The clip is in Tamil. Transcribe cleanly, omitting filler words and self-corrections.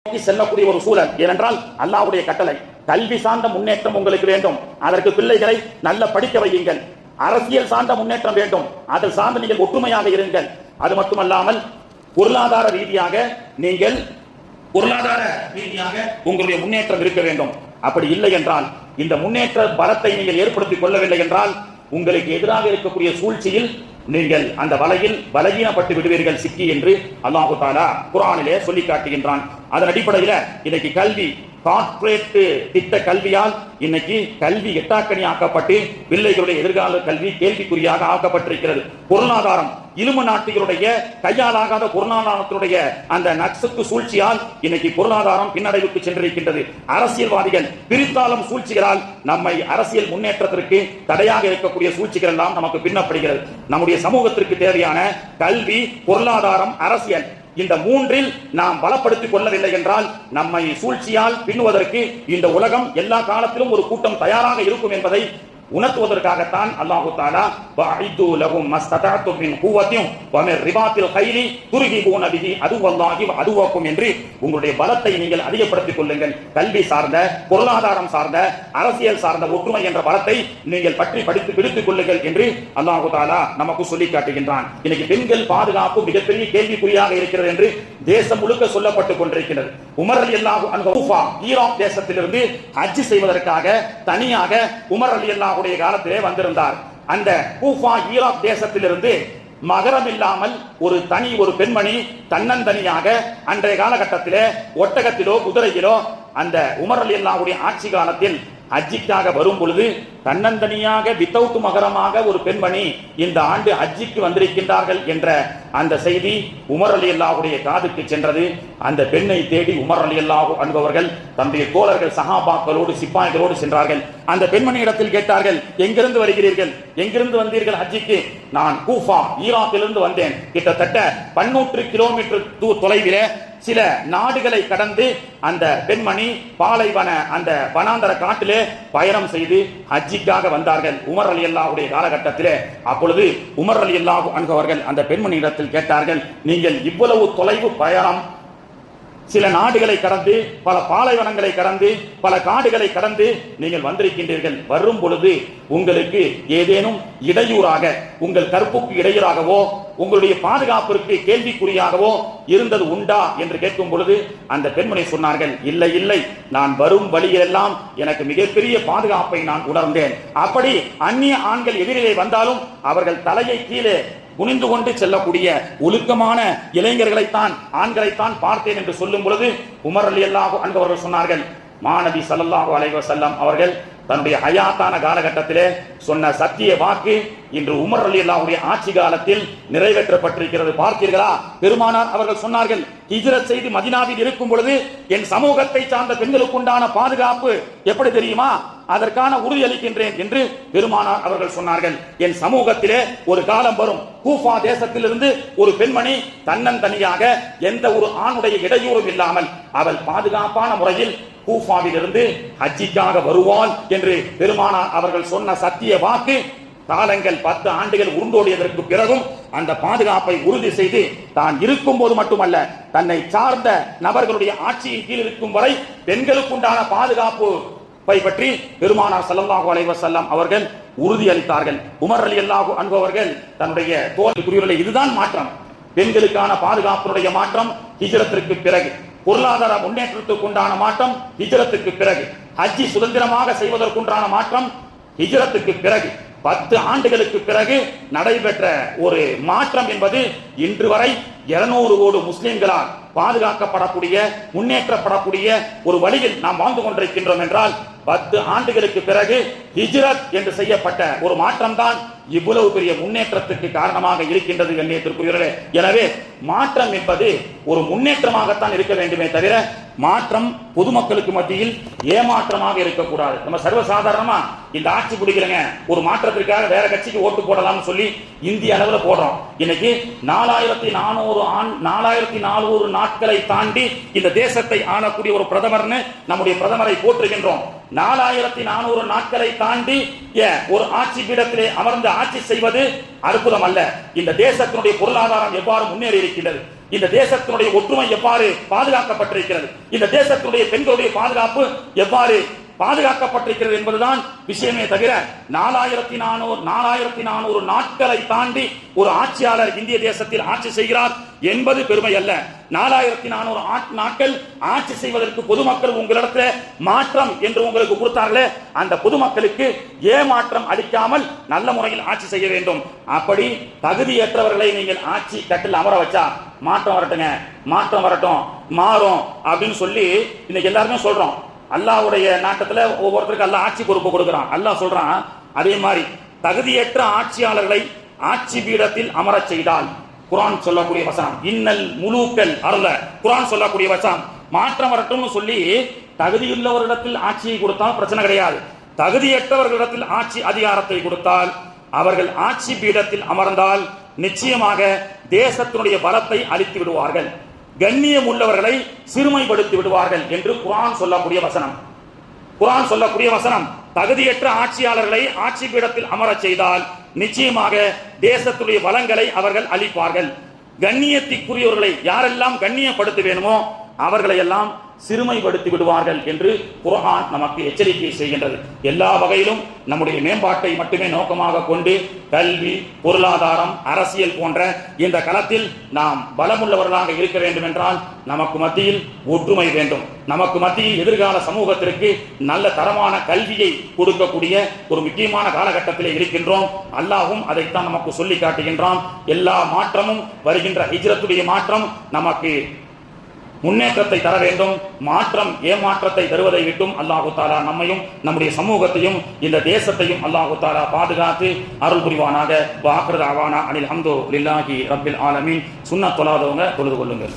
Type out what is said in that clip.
செல்லக்கூடிய ஒரு சூழல். ஏனென்றால் அல்லாஹ்வுடைய கட்டளை கல்வி சார்ந்த முன்னேற்றம் உங்களுக்கு வேண்டும், அதற்கு பிள்ளைகளை நல்ல படிக்க வையுங்கள். அரசியல் சார்ந்த முன்னேற்றம் வேண்டும், அதில் சார்ந்து நீங்கள் ஒற்றுமையாக இருங்கள். அது மட்டுமல்லாமல் பொருளாதார ரீதியாக நீங்கள் உங்களுடைய முன்னேற்றம் இருக்க வேண்டும். அப்படி இல்லை என்றால், இந்த முன்னேற்ற பலத்தை நீங்கள் ஏற்படுத்திக் கொள்ளவில்லை என்றால், உங்களுக்கு எதிராக இருக்கக்கூடிய சூழ்ச்சியில் நீங்கள் அந்த வலையில் பலகீனப்பட்டு விடுவீர்கள், சிக்கி என்று அல்லாஹு தஆலா குர்ஆனிலே சொல்லி காட்டுகின்றான். அதன் அடிப்படையில் இன்னைக்கு கல்வி கார்ப்பரேட் திட்ட கல்வியால் இன்னைக்கு கல்வி எட்டாக்கணி ஆக்கப்பட்டு பிள்ளைகளுடைய எதிர்கால கல்வி கேள்விக்குறியாக ஆக்கப்பட்டிருக்கிறது. பொருளாதாரம் இலும நாட்டிகளுடைய கையாலாகாத பொருளாதாரத்தினுடைய அந்த நக்சத்து சூழ்ச்சியால் இன்னைக்கு பொருளாதாரம் பின்னடைவுக்கு சென்றிருக்கின்றது. அரசியல்வாதிகள் பிரித்தாளும் சூழ்ச்சிகளால் நம்மை அரசியல் முன்னேற்றத்திற்கு தடையாக இருக்கக்கூடிய சூழ்ச்சிகள் எல்லாம் நமக்கு பின்னப்படுகிறது. நம்முடைய சமூகத்திற்கு தேவையான கல்வி, பொருளாதாரம், அரசியல், இந்த மூன்றில் நாம் பலப்படுத்திக் கொள்ளவில்லை என்றால் நம்மை சூழ்ச்சியால் பின்னுவதற்கு இந்த உலகம் எல்லா காலத்திலும் ஒரு கூட்டம் தயாராக இருக்கும் என்பதை உணர்த்துவதற்காகத்தான் அல்லாஹு தஆலா வஅஇது லஹும் மஸ்ததஅதும் மின் குவத்தின் வ மின் ரிபாத்தில் கைலி துர்ஹிபூன பிஹி அதுவல்லாஹி வ அதுவக்கும் என்று உங்களுடைய பலத்தை நீங்கள் அதிகப்படுத்திக் கொள்ளுங்கள். கல்வி சார்ந்த, பொருளாதாரம் சார்ந்த, அரசியல் சார்ந்த ஒற்றுமை என்ற பலத்தை நீங்கள் பற்றி படித்து பிடித்துக் கொள்ளுங்கள் என்று அல்லாஹு தஆலா நமக்கு சொல்லி காட்டுகின்றான். இன்னைக்கு பெண்கள் பாதுகாப்பு மிகப்பெரிய கேள்விக்குறியாக இருக்கிறது என்று தேசம் முழுக்க சொல்லப்பட்டுக் கொண்டிருக்கிறது. உமர் ரலியல்லாஹு அன்ஹு கூஃபா ஈராக் தேசத்திலிருந்து ஹஜ் செய்வதற்காக தனியாக உமர் ரலியல்லாஹு காலத்திலே வந்திருந்தார். அந்த கூஃபா ஈராக் தேசத்திலிருந்து மகரம் இல்லாமல் ஒரு பெண்மணி தன்னந்தனியாக அன்றைய காலகட்டத்திலே ஒட்டகத்திலோ குதிரையிலோ அந்த உமர் ரலியல்லாஹு ஆட்சி காலத்தில் ஹஜ்ஜிக்காக வரும் பொழுது தன்னந்தனியாக வித்தவுட் மகரமாக ஒரு பெண்மணி இந்த ஆண்டு ஹஜ்ஜிக்கு வந்திருக்கின்றார்கள் என்ற அந்த செய்தி உமர் ரலியல்லாஹுடைய காதுக்கு சென்றது. அந்த பெண்ணை தேடி உமர் ரலியல்லாஹு அன்ஹு தன்னுடைய தோழர்கள் சஹாபாக்களோடு சிப்பாய்களோடு சென்றார்கள். அந்த பெண்மணியிடத்தில் கேட்டார்கள், எங்கிருந்து வருகிறீர்கள், எங்கிருந்து வந்தீர்கள் ஹஜ்ஜிக்கு? நான் கூஃபா ஈராக்கிலிருந்து வந்தேன். கிட்டத்தட்ட 18 கிலோமீட்டர் தொலைவிலே சில நாடுகளை கடந்து அந்த பெண்மணி பாலைவன அந்த வனாந்தர காட்டிலே பயணம் செய்து ஹஜ்ஜிக்காக வந்தார்கள் உமர் ரலியல்லாஹுடைய காலகட்டத்திலே. அப்பொழுது உமர் ரலியல்லாஹு அன்ஹு அவர்கள் அந்த பெண்மணியிடத்தில் கேட்டார்கள், நீங்கள் இவ்வளவு தொலைவு பயணம், சில நாடுகளை கடந்து, பல பாலைவனங்களை கடந்து, பல காடுகளை கடந்து நீங்கள் வந்திருக்கின்றீர்கள். வரும் பொழுது உங்களுக்கு ஏதேனும் இடையூறாக, உங்கள் கற்புக்கு இடையூறாகவோ உங்களுடைய பாதுகாப்பிற்கு கேள்விக்குறியாகவோ இருந்தது உண்டா என்று கேட்கும் பொழுது அந்த பெண்மணி சொன்னார்கள், இல்லை இல்லை, நான் வரும் வழியெல்லாம் எனக்கு மிகப்பெரிய பாதுகாப்பை நான் உணர்ந்தேன். அப்படி அந்நிய ஆண்கள் எதிரிலே வந்தாலும் அவர்கள் தலையை கீழே குனிந்து கொண்டு செல்லக்கூடிய ஒழுக்கமான இளைஞர்களைத்தான், ஆண்களைத்தான் பார்த்தேன் என்று சொல்லும் பொழுது உமர் ரலியல்லாஹு அன்ஹு அவர்கள் சொன்னார்கள், மாநபி ஸல்லல்லாஹு அலைஹி வஸல்லம் அவர்கள் தன்னுடைய ஹயாத்தான காலகட்டத்திலே சொன்ன சத்திய வாக்கு இன்று உமர் ரலியல்லாஹுடைய ஆட்சி காலத்தில் நிறைவேற்றப்பட்டிருக்கிறது. பார்த்தீர்களா? பெருமானார் அவர்கள் சொன்னார்கள், ஹிஜ்ரத் செய்து மதீனாவில் இருக்கும் பொழுது என் சமூகத்தை சார்ந்த பெண்களுக்கு உண்டான பாதுகாப்பு எப்படி தெரியுமா, அதற்கான உறுதி அளிக்கின்றேன் என்று பெருமானார் அவர்கள் சொன்னார்கள். என் சமூகத்திலே ஒரு காலம் வரும், கூஃபா தேசத்திலிருந்து ஒரு பெண்மணி தன்னந்தனியாக எந்த ஒரு ஆணுடைய இடையூறும் இல்லாமல் அவள் பாதுகாப்பான முறையில் கூஃபாவிலிருந்து ஹஜ்ஜிக்காக வருவாள் என்று பெருமானார் அவர்கள் சொன்ன சத்திய வாக்கு காலங்கள் 10 ஆண்டுகள் உருண்டோடியதற்கு பிறகும் அந்த பாதுகாப்பை உறுதி செய்து தான் இருக்கும் போது மட்டுமல்ல, தன்னை சார்ந்த நபர்களுடைய ஆட்சியின் கீழ் இருக்கும் வரை பெண்களுக்கு உண்டான பாதுகாப்பு பற்றி பெருமானார் ஸல்லல்லாஹு அலைஹி வஸல்லம் அவர்கள் உறுதி அளித்தார்கள். உமர் ரலியல்லாஹு அன்ஹு அவர்கள் தன்னுடைய தோழர்களுடைய இதுதான் மாற்றம், பெண்களுக்கான பாதுகாப்பினுடைய மாற்றம் ஹிஜ்ரத்திற்கு பிறகு, பொருளாதார முன்னேற்றத்துக்கு உண்டான மாற்றம் ஹிஜ்ரத்துக்கு பிறகு, ஹஜ்ஜி சுதந்திரமாக செய்வதற்குண்டான மாற்றம் ஹிஜ்ரத்துக்கு பிறகு, 10 ஆண்டுகளுக்கு பிறகு நடைபெற்ற ஒரு மாற்றம் என்பது இன்று வரை 200 கோடி முஸ்லிம்களால் பாதுகாக்கப்படக்கூடிய, முன்னேற்றப்படக்கூடிய ஒரு வழியில் நாம் வாழ்ந்து கொண்டிருக்கின்றோம் என்றால் 10 ஆண்டுகளுக்கு பிறகு ஹிஜ்ரத் என்று செய்யப்பட்ட ஒரு மாற்றம் தான் இவ்வளவு பெரிய முன்னேற்றத்துக்கு காரணமாக இருக்கின்றது கண்ணியத்திற்குரியவர்களே. எனவே மாற்றம் என்பது ஒரு முன்னேற்றமாகத்தான் இருக்க வேண்டுமே தவிர மாற்றம் பொதுமக்களுக்கு மத்தியில் ஏமாற்றமாக இருக்கக்கூடாது. நம்ம சர்வசாதாரணமா இந்த ஆட்சி பிடிக்கிறங்க, ஒரு மாற்றத்திற்காக வேற கட்சிக்கு ஓட்டு போடலாம்னு சொல்லி இந்திய அளவில் போடுறோம். இன்னைக்கு 4400 நாட்களை தாண்டி இந்த தேசத்தை ஆளக்கூடிய ஒரு பிரதமர்னு நம்முடைய பிரதமரை போற்றுகின்றோம். 4400 நாட்களை தாண்டி ஒரு ஆட்சி பீடத்திலே அமர்ந்து ஆட்சி செய்வது அற்புதம் அல்ல. இந்த தேசத்தினுடைய பொருளாதாரம் எவ்வாறு முன்னேறி இருக்கின்றது, இந்த தேசத்தினுடைய ஒற்றுமை எவ்வாறு பாதுகாக்கப்பட்டிருக்கிறது, இந்த தேசத்தினுடைய பெண்களுடைய பாதுகாப்பு எவ்வாறு பாதுகாக்கப்பட்டிருக்கிறது என்பதுதான் விஷயமே தவிர 4400 நாட்களை தாண்டி ஒரு ஆட்சியாளர் இந்திய தேசத்தில் ஆட்சி செய்கிறார் என்பது பெருமை அல்ல. 4400 நாட்கள் ஆட்சி செய்வதற்கு பொதுமக்கள் உங்களிடத்தில் மாற்றம் என்று உங்களுக்கு கொடுத்தார்களே, அந்த பொதுமக்களுக்கு ஏமாற்றம் அளிக்காமல் நல்ல முறையில் ஆட்சி செய்ய வேண்டும். அப்படி தகுதியற்றவர்களை நீங்கள் ஆட்சி கட்டில் அமர வச்சா மாற்றம் வரட்டுங்க, மாற்றம் வரட்டும், மாறும் அப்படின்னு சொல்லி இன்னைக்கு எல்லாருமே சொல்றோம். அல்லாஹ்வுடைய நாட்டத்துல ஒவ்வொருத்தருக்கு அல்லாஹ் ஆட்சி பொறுப்பு கொடுக்கிறான். அல்லாஹ் சொல்றான், அதே மாதிரி தகுதியற்ற ஆட்சியாளர்களை ஆட்சி பீடத்தில் அமரச் செய்தால், குர்ஆன் சொல்லக்கூடிய வசனம், இன்னல் முலூக்கல் அருள, குர்ஆன் சொல்லக்கூடிய வசனம், மாற்றம் வரட்டும்னு சொல்லி தகுதியுள்ளவர்களிடத்தில் ஆட்சியை கொடுத்தால் பிரச்சனை கிடையாது. தகுதியற்றவர்களிடத்தில் ஆட்சி அதிகாரத்தை கொடுத்தால், அவர்கள் ஆட்சி பீடத்தில் அமர்ந்தால் நிச்சயமாக தேசத்தினுடைய பலத்தை அழித்து விடுவார்கள், கண்ணியம் உள்ளவர்களை சிறுமைப்படுத்தி விடுவார்கள் என்று குர்ஆன் சொல்லக்கூடிய வசனம். குர்ஆன் சொல்லக்கூடிய வசனம், தகுதியற்ற ஆட்சியாளர்களை ஆட்சி பீடத்தில் அமரச் செய்தால் நிச்சயமாக தேசத்துடைய வளங்களை அவர்கள் அழிப்பார்கள், கண்ணியத்திற்குரியவர்களை யாரெல்லாம் கண்ணியப்படுத்த வேணுமோ அவர்களை எல்லாம் சிறுமைப்படுத்தி விடுவார்கள் என்று குர்ஆன் நமக்கு எச்சரிக்கை செய்கின்றது. எல்லா வகையிலும் நம்முடைய மேம்பாட்டை மட்டுமே நோக்கமாக கொண்டு கல்வி, பொருளாதாரம், அரசியல் போன்ற இந்த களத்தில் நாம் பலமுள்ளவர்களாக இருக்க வேண்டும் என்றால் நமக்கு மத்தியில் ஒற்றுமை வேண்டும். நமக்கு மத்தியில் எதிர்கால சமூகத்திற்கு நல்ல தரமான கல்வியை கொடுக்கக்கூடிய ஒரு முக்கியமான காலகட்டத்திலே இருக்கின்றோம். அல்லாஹ்வும் அதைத்தான் நமக்கு சொல்லி காட்டுகின்றான். எல்லா மாற்றமும் வருகின்ற ஹிஜ்ரத்துடைய மாற்றம் நமக்கு முன்னேற்றத்தை தர வேண்டும். மாற்றம் ஏமாற்றத்தை தருவதை விட்டும் அல்லாஹு தஆலா நம்மையும் நம்முடைய சமூகத்தையும் இந்த தேசத்தையும் அல்லாஹு தஆலா பாதுகாத்து அருள் புரிவானாக. வாஹிரு தஅவானா அனில் ஹம்துலில்லாஹி ரப்பில் ஆலமீன். சுன்னத் தொழாதவங்க தொழுது கொள்ளுங்கள்.